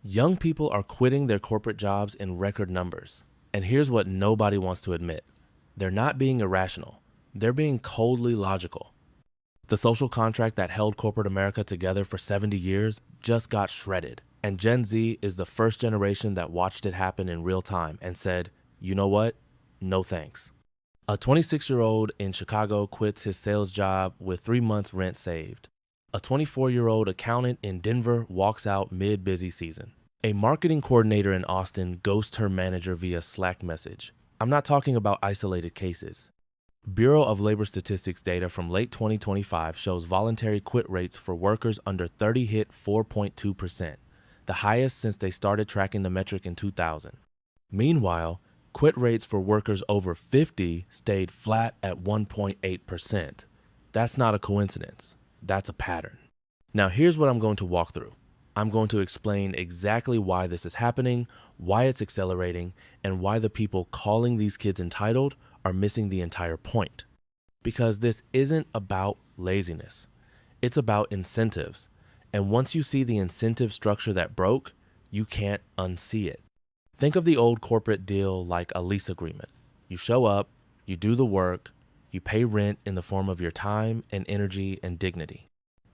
Young people are quitting their corporate jobs in record numbers. And here's what nobody wants to admit. They're not being irrational. They're being coldly logical. The social contract that held corporate America together for 70 years just got shredded. And Gen Z is the first generation that watched it happen in real time and said, you know what? No thanks. A 26-year-old in Chicago quits his sales job with 3 months rent saved. A 24-year-old accountant in Denver walks out mid-busy season. A marketing coordinator in Austin ghosts her manager via Slack message. I'm not talking about isolated cases. Bureau of Labor Statistics data from late 2025 shows voluntary quit rates for workers under 30 hit 4.2%, the highest since they started tracking the metric in 2000. Meanwhile, quit rates for workers over 50 stayed flat at 1.8%. That's not a coincidence. That's a pattern. Now here's what I'm going to walk through. I'm going to explain exactly why this is happening, why it's accelerating, and why the people calling these kids entitled are missing the entire point. Because this isn't about laziness. It's about incentives. And once you see the incentive structure that broke, you can't unsee it. Think of the old corporate deal like a lease agreement. You show up, you do the work, you pay rent in the form of your time and energy and dignity.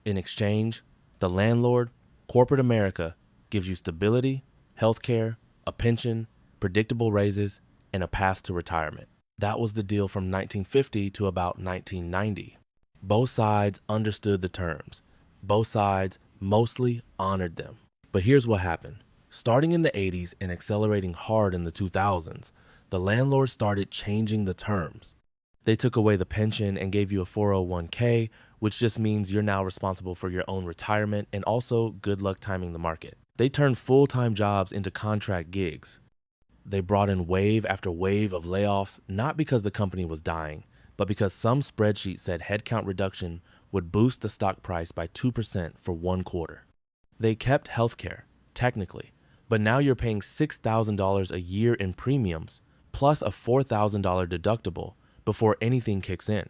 In exchange, the landlord, corporate America, gives you stability, healthcare, a pension, predictable raises, and a path to retirement. That was the deal from 1950 to about 1990. Both sides understood the terms. Both sides mostly honored them. But here's what happened. Starting in the 80s and accelerating hard in the 2000s, the landlords started changing the terms. They took away the pension and gave you a 401k, which just means you're now responsible for your own retirement and also good luck timing the market. They turned full-time jobs into contract gigs. They brought in wave after wave of layoffs, not because the company was dying, but because some spreadsheet said headcount reduction would boost the stock price by 2% for 1 quarter. They kept healthcare, technically, but now you're paying $6,000 a year in premiums, plus a $4,000 deductible before anything kicks in.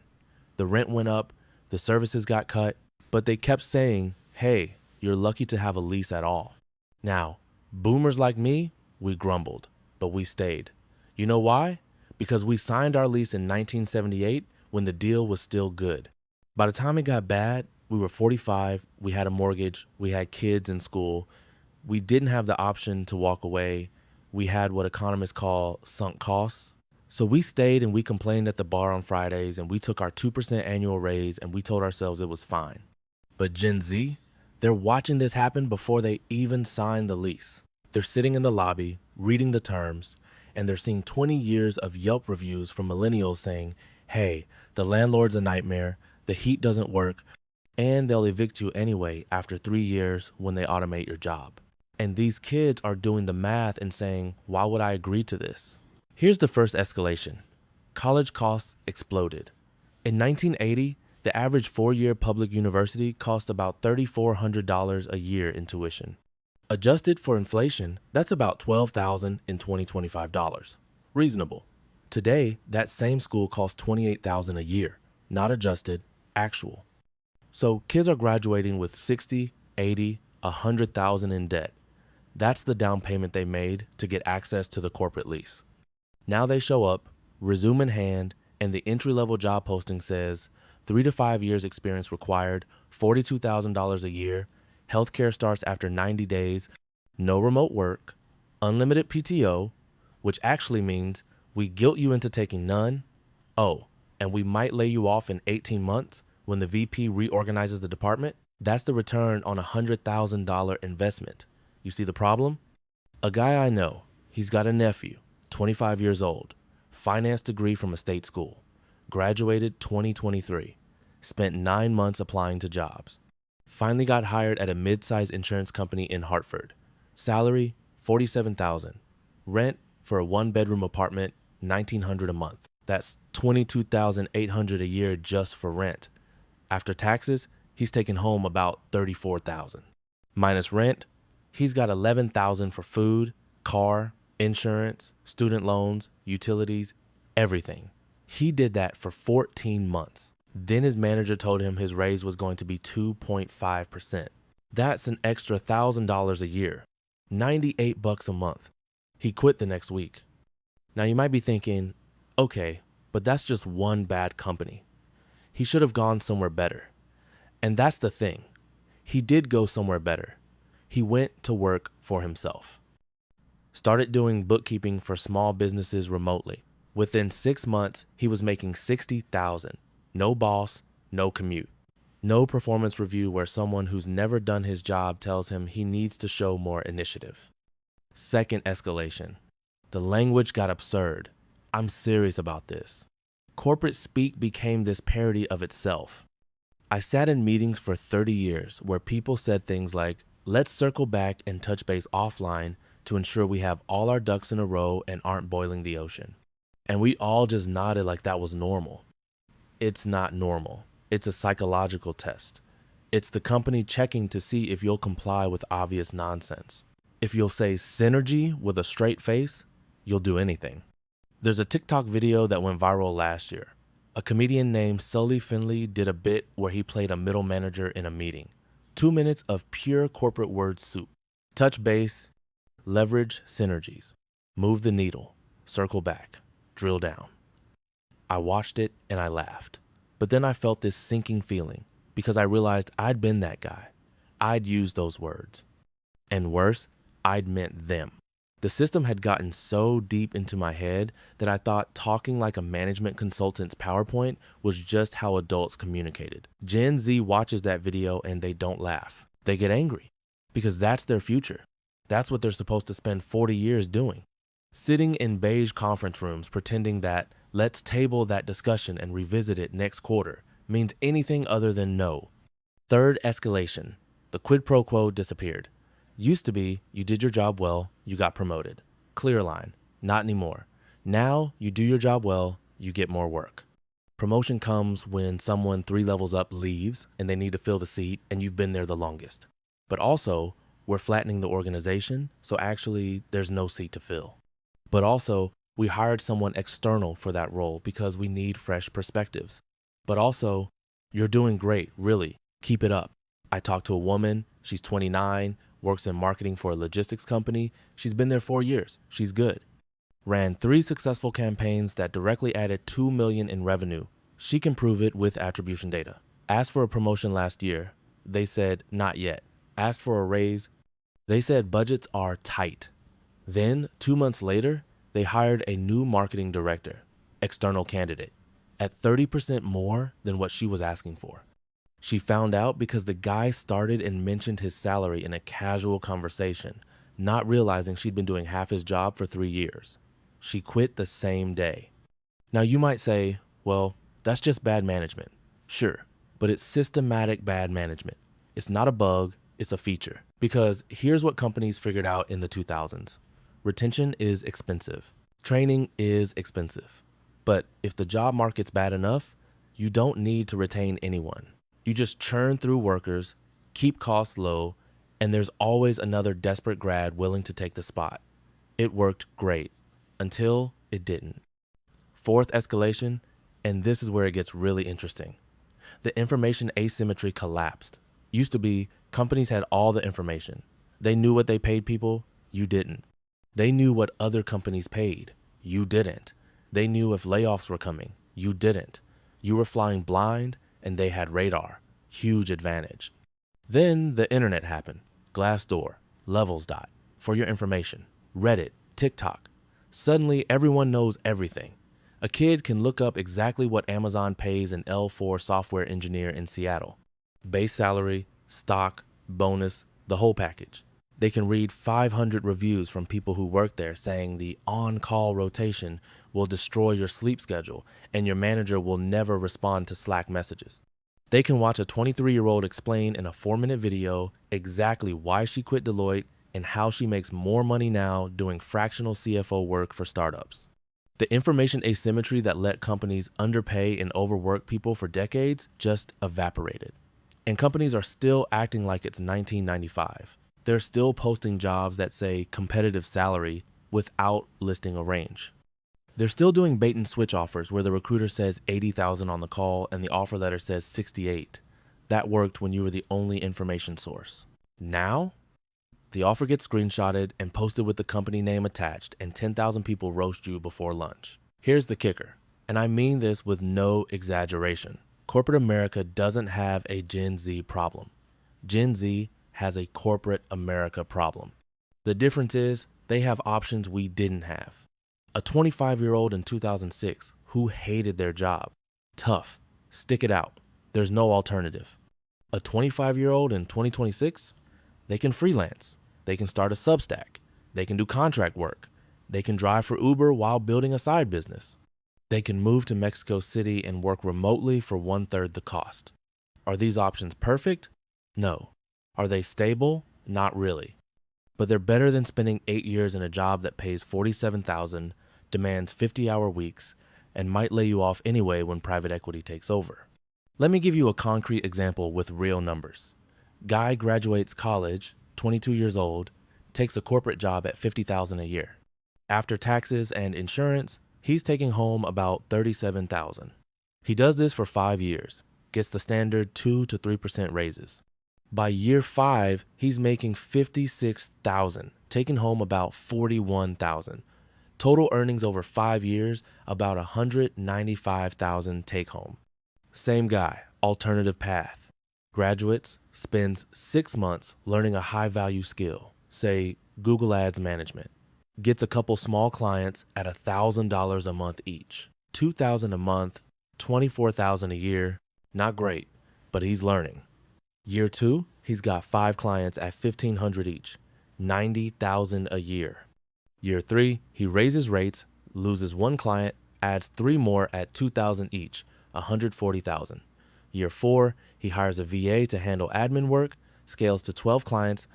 The rent went up, the services got cut, but they kept saying, hey, you're lucky to have a lease at all. Now, boomers like me, we grumbled, but we stayed. You know why? Because we signed our lease in 1978 when the deal was still good. By the time it got bad, we were 45, we had a mortgage, we had kids in school. We didn't have the option to walk away. We had what economists call sunk costs. So we stayed and we complained at the bar on Fridays and we took our 2% annual raise and we told ourselves it was fine. But Gen Z, they're watching this happen before they even sign the lease. They're sitting in the lobby, reading the terms, and they're seeing 20 years of Yelp reviews from millennials saying, hey, the landlord's a nightmare, the heat doesn't work, and they'll evict you anyway after 3 years when they automate your job. And these kids are doing the math and saying, why would I agree to this? Here's the first escalation. College costs exploded. In 1980, the average 4-year public university cost about $3,400 a year in tuition. Adjusted for inflation, that's about $12,000 in 2025 dollars. Reasonable. Today, that same school costs $28,000 a year, not adjusted, actual. So kids are graduating with $60,000, $80,000, $100,000 in debt. That's the down payment they made to get access to the corporate lease. Now they show up, resume in hand, and the entry-level job posting says 3 to 5 years experience required, $42,000 a year, healthcare starts after 90 days, no remote work, unlimited PTO, which actually means we guilt you into taking none. Oh, and we might lay you off in 18 months when the VP reorganizes the department. That's the return on a $100,000 investment. You see the problem? A guy I know, he's got a nephew, 25 years old, finance degree from a state school, graduated 2023, spent 9 months applying to jobs, finally got hired at a mid-sized insurance company in Hartford, salary $47,000, rent for a 1-bedroom apartment $1,900 a month. That's $22,800 a year just for rent. After taxes, he's taken home about $34,000. Minus rent, he's got $11,000 for food, car, insurance, student loans, utilities, everything. He did that for 14 months. Then his manager told him his raise was going to be 2.5%. That's an extra $1,000 a year. $98 a month. He quit the next week. Now you might be thinking, okay, but that's just one bad company. He should have gone somewhere better. And that's the thing. He did go somewhere better. He went to work for himself. Started doing bookkeeping for small businesses remotely. Within 6 months, he was making $60,000. No boss, no commute. No performance review where someone who's never done his job tells him he needs to show more initiative. Second escalation. The language got absurd. I'm serious about this. Corporate speak became this parody of itself. I sat in meetings for 30 years where people said things like, let's circle back and touch base offline to ensure we have all our ducks in a row and aren't boiling the ocean. And we all just nodded like that was normal. It's not normal. It's a psychological test. It's the company checking to see if you'll comply with obvious nonsense. If you'll say synergy with a straight face, you'll do anything. There's a TikTok video that went viral last year. A comedian named Sully Finley did a bit where he played a middle manager in a meeting. 2 minutes of pure corporate word soup. Touch base, leverage synergies, move the needle, circle back, drill down. I watched it and I laughed. But then I felt this sinking feeling because I realized I'd been that guy. I'd used those words. And worse, I'd meant them. The system had gotten so deep into my head that I thought talking like a management consultant's PowerPoint was just how adults communicated. Gen Z watches that video and they don't laugh. They get angry because that's their future. That's what they're supposed to spend 40 years doing. Sitting in beige conference rooms pretending that let's table that discussion and revisit it next quarter means anything other than no. Third escalation. The quid pro quo disappeared. Used to be, you did your job well, you got promoted. Clear line. Not anymore. Now, you do your job well, you get more work. Promotion comes when someone 3 levels up leaves and they need to fill the seat and you've been there the longest. But also, we're flattening the organization, so actually there's no seat to fill. But also, we hired someone external for that role because we need fresh perspectives. But also, you're doing great, really. Keep it up. I talked to a woman, she's 29, works in marketing for a logistics company. She's been there 4 years. She's good. Ran 3 successful campaigns that directly added $2 million in revenue. She can prove it with attribution data. Asked for a promotion last year. They said, not yet. Asked for a raise. They said budgets are tight. Then, 2 months later, they hired a new marketing director, external candidate, at 30% more than what she was asking for. She found out because the guy started and mentioned his salary in a casual conversation, not realizing she'd been doing half his job for 3 years. She quit the same day. Now you might say, well, that's just bad management. Sure, but it's systematic bad management. It's not a bug, it's a feature. Because here's what companies figured out in the 2000s. Retention is expensive. Training is expensive. But if the job market's bad enough, you don't need to retain anyone. You just churn through workers, keep costs low, and there's always another desperate grad willing to take the spot. It worked great until it didn't. Fourth escalation, and this is where it gets really interesting. The information asymmetry collapsed. Used to be, companies had all the information. They knew what they paid people, you didn't. They knew what other companies paid, you didn't. They knew if layoffs were coming, you didn't. You were flying blind, and they had radar. Huge advantage. Then the internet happened. Glassdoor, Levels.com, for your information, Reddit, TikTok. Suddenly, everyone knows everything. A kid can look up exactly what Amazon pays an L4 software engineer in Seattle. Base salary, stock, bonus, the whole package. They can read 500 reviews from people who work there saying the on-call rotation will destroy your sleep schedule and your manager will never respond to Slack messages. They can watch a 23-year-old explain in a 4-minute video exactly why she quit Deloitte and how she makes more money now doing fractional CFO work for startups. The information asymmetry that let companies underpay and overwork people for decades just evaporated. And companies are still acting like it's 1995. They're still posting jobs that say competitive salary without listing a range. They're still doing bait and switch offers where the recruiter says 80,000 on the call and the offer letter says 68. That worked when you were the only information source. Now, The offer gets screenshotted and posted with the company name attached, and 10,000 people roast you before lunch. Here's the kicker, and I mean this with no exaggeration. Corporate America doesn't have a Gen Z problem. Gen Z has a corporate America problem. The difference is they have options we didn't have. A 25-year-old in 2006 who hated their job. Tough. Stick it out. There's no alternative. A 25-year-old in 2026, they can freelance. They can start a Substack. They can do contract work. They can drive for Uber while building a side business. They can move to Mexico City and work remotely for 1/3 the cost. Are these options perfect? No. Are they stable? Not really. But they're better than spending 8 years in a job that pays $47,000, demands 50-hour weeks, and might lay you off anyway when private equity takes over. Let me give you a concrete example with real numbers. Guy graduates college, 22 years old, takes a corporate job at $50,000 a year. After taxes and insurance, he's taking home about $37,000. He does this for 5 years, gets the standard 2 to 3% raises. By year 5, he's making $56,000, taking home about $41,000. Total earnings over 5 years, about $195,000 take home. Same guy, alternative path. Graduates, spends 6 months learning a high value skill, say Google Ads management. Gets a couple small clients at $1,000 a month each. $2,000 a month, $24,000 a year. Not great, but he's learning. Year 2, he's got 5 clients at $1,500 each, $90,000 a year. Year 3, he raises rates, loses 1 client, adds 3 more at $2,000 each, $140,000. Year 4, he hires a VA to handle admin work, scales to 12 clients,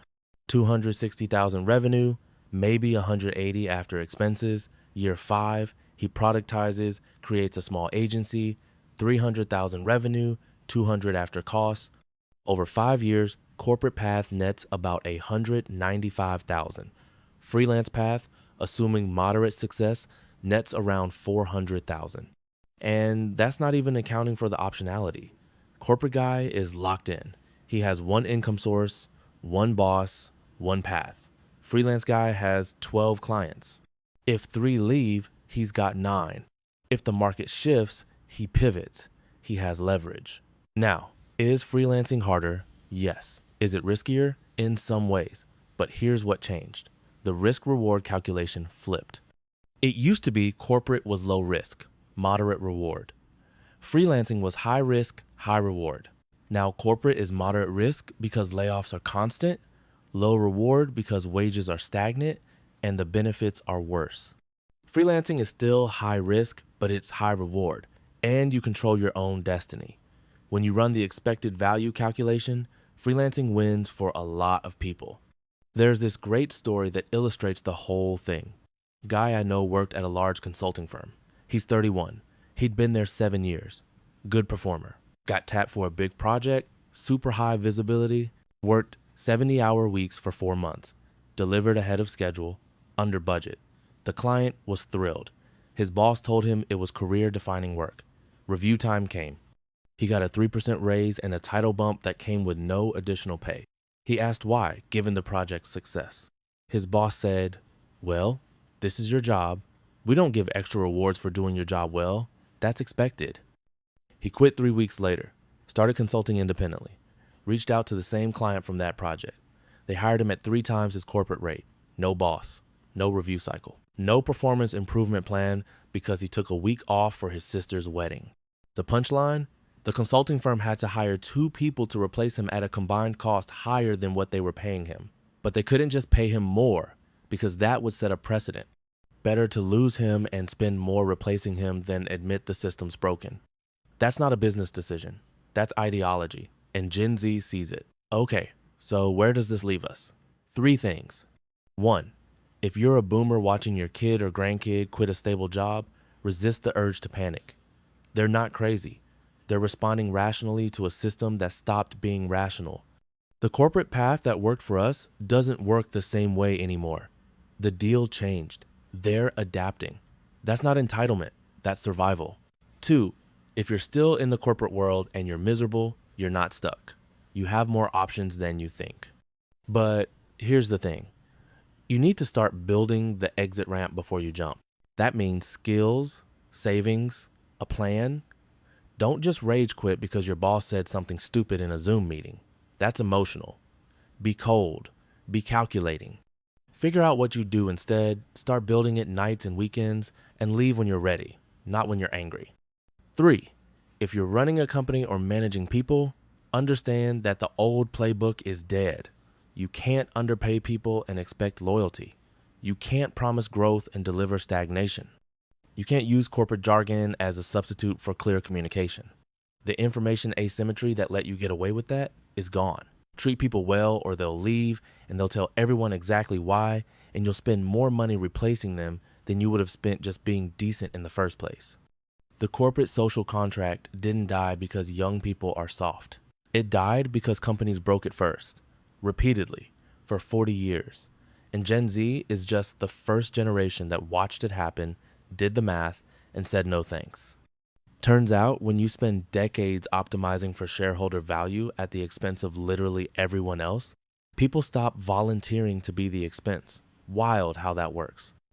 $260,000 revenue, maybe $180,000 after expenses. Year 5, he productizes, creates a small agency, $300,000 revenue, $200,000 after costs. Over 5 years, corporate path nets about $195,000. Freelance path, assuming moderate success, nets around $400,000. And that's not even accounting for the optionality. Corporate guy is locked in. He has 1 income source, 1 boss, 1 path. Freelance guy has 12 clients. If 3 leave, he's got 9. If the market shifts, he pivots. He has leverage. Now, is freelancing harder? Yes. Is it riskier? In some ways. But here's what changed. The risk-reward calculation flipped. It used to be corporate was low risk, moderate reward. Freelancing was high risk, high reward. Now corporate is moderate risk because layoffs are constant, low reward because wages are stagnant, and the benefits are worse. Freelancing is still high risk, but it's high reward, and you control your own destiny. When you run the expected value calculation, freelancing wins for a lot of people. There's this great story that illustrates the whole thing. Guy I know worked at a large consulting firm. He's 31. He'd been there 7 years. Good performer. Got tapped for a big project, super high visibility, worked 70-hour weeks for 4 months, delivered ahead of schedule, under budget. The client was thrilled. His boss told him it was career-defining work. Review time came. He got a 3% raise and a title bump that came with no additional pay. He asked why, given the project's success. His boss said, "Well, this is your job. We don't give extra rewards for doing your job well. That's expected." He quit 3 weeks later, started consulting independently, reached out to the same client from that project. They hired him at 3 times his corporate rate. No boss, no review cycle, no performance improvement plan because he took a week off for his sister's wedding. The punchline? The consulting firm had to hire 2 people to replace him at a combined cost higher than what they were paying him. But they couldn't just pay him more because that would set a precedent. Better to lose him and spend more replacing him than admit the system's broken. That's not a business decision. That's ideology, and Gen Z sees it. Okay, so where does this leave us? 3 things. 1, if you're a boomer watching your kid or grandkid quit a stable job, resist the urge to panic. They're not crazy. They're responding rationally to a system that stopped being rational. The corporate path that worked for us doesn't work the same way anymore. The deal changed. They're adapting. That's not entitlement, that's survival. 2, if you're still in the corporate world and you're miserable, you're not stuck. You have more options than you think. But Here's the thing. You need to start building the exit ramp before you jump. That means skills, savings, a plan. Don't just rage quit because your boss said something stupid in a Zoom meeting. That's emotional. Be cold. Be calculating. Figure out what you do instead, start building it nights and weekends, and leave when you're ready, not when you're angry. 3. If you're running a company or managing people, understand that the old playbook is dead. You can't underpay people and expect loyalty. You can't promise growth and deliver stagnation. You can't use corporate jargon as a substitute for clear communication. The information asymmetry that let you get away with that is gone. Treat people well or they'll leave and they'll tell everyone exactly why, and you'll spend more money replacing them than you would have spent just being decent in the first place. The corporate social contract didn't die because young people are soft. It died because companies broke it first, repeatedly, for 40 years. And Gen Z is just the first generation that watched it happen, did the math, and said no thanks. Turns out, when you spend decades optimizing for shareholder value at the expense of literally everyone else, people stop volunteering to be the expense. Wild how that works.